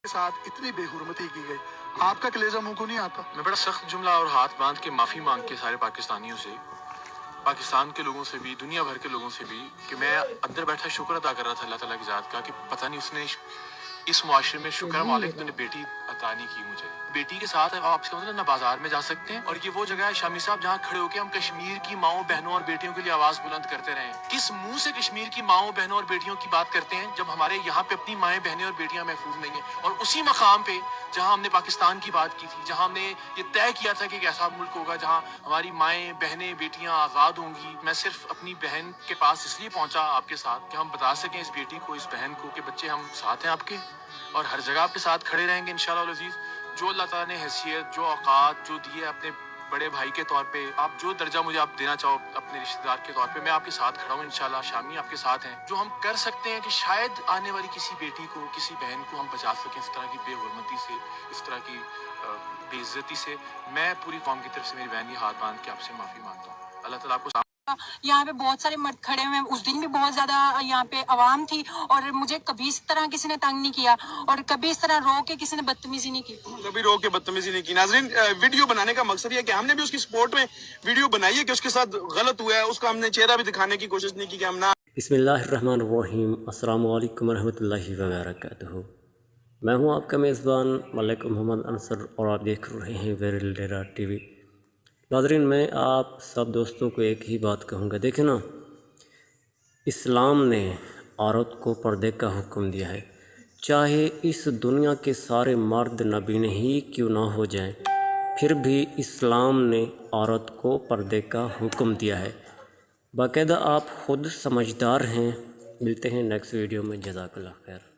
کے ساتھ اتنی بےحرمتی کی گئی، آپ کا کلیجہ منہ کو نہیں آتا؟ میں بڑا سخت جملہ اور ہاتھ باندھ کے معافی مانگ کے سارے پاکستانیوں سے، پاکستان کے لوگوں سے بھی، دنیا بھر کے لوگوں سے بھی، کہ میں اندر بیٹھا شکر ادا کر رہا تھا اللہ تعالیٰ کی ذات کا کہ پتہ نہیں اس نے اس معاشرے میں شکر مالک تو نے بیٹی عطا نہیں کی مجھے۔ بیٹی کے ساتھ آپ سے مطلب نہ بازار میں جا سکتے ہیں، اور یہ وہ جگہ ہے شامی صاحب جہاں کھڑے ہو کے ہم کشمیر کی ماؤں بہنوں اور بیٹیوں کے لیے آواز بلند کرتے رہے ہیں۔ کس منہ سے کشمیر کی ماؤں بہنوں اور بیٹیوں کی بات کرتے ہیں جب ہمارے یہاں پہ اپنی مائیں بہنیں اور بیٹیاں محفوظ نہیں ہیں؟ اور اسی مقام پہ جہاں ہم نے پاکستان کی بات کی تھی، جہاں ہم نے یہ طے کیا تھا کہ ایک ایسا ملک ہوگا جہاں ہماری مائیں بہنیں بیٹیاں آزاد ہوں گی، میں صرف اپنی بہن کے پاس اس لیے پہنچا آپ کے ساتھ کہ ہم بتا سکیں اس بیٹی کو، اس بہن کو کہ بچے ہم ساتھ ہیں آپ کے، اور ہر جگہ آپ کے ساتھ کھڑے رہیں گے انشاءاللہ العزیز۔ جو اللہ تعالیٰ نے حیثیت، جو اوقات جو دیے اپنے بڑے بھائی کے طور پہ، آپ جو درجہ مجھے آپ دینا چاہو اپنے رشتہ دار کے طور پہ، میں آپ کے ساتھ کھڑا ہوں انشاءاللہ۔ شامی آپ کے ساتھ ہیں، جو ہم کر سکتے ہیں کہ شاید آنے والی کسی بیٹی کو، کسی بہن کو ہم بچا سکیں اس طرح کی بے حرمتی سے، اس طرح کی بے عزتی سے، میں پوری قوم کی طرف سے میری بہن یہ ہاتھ باندھ کے آپ سے معافی مانگتا ہوں۔ اللہ تعالیٰ آپ کو یہاں پہ بہت سارے مرد کھڑے ہوئے ہیں، اس دن بھی بہت زیادہ یہاں پہ عوام تھی، اور مجھے کبھی اس طرح کسی نے تنگ نہیں کیا، اور کبھی اس طرح رو کے کسی نے بدتمیزی نہیں کی، کبھی رو کے بدتمیزی نہیں کی۔ ناظرین، ویڈیو بنانے کا مقصد یہ ہے کہ ہم نے بھی اس کی سپورٹ میں ویڈیو بنائی ہے کہ اس کے ساتھ غلط ہوا ہے، اس کا ہم نے چہرہ بھی دکھانے کی کوشش نہیں کی کہ ہم نہ۔ بسم اللہ الرحمن الرحیم، السلام علیکم ورحمۃ اللہ وبرکاتہ۔ میں ہوں آپ کا میزبان ملک محمد انصر، اور آپ دیکھ رہے ہیں ویرل ڈیرا ٹی وی۔ ناظرین، میں آپ سب دوستوں کو ایک ہی بات کہوں گا، دیکھیں نا، اسلام نے عورت کو پردے کا حکم دیا ہے، چاہے اس دنیا کے سارے مرد نبینے ہی کیوں نہ ہو جائیں، پھر بھی اسلام نے عورت کو پردے کا حکم دیا ہے۔ باقاعدہ آپ خود سمجھدار ہیں۔ ملتے ہیں نیکسٹ ویڈیو میں، جزاک اللہ خیر۔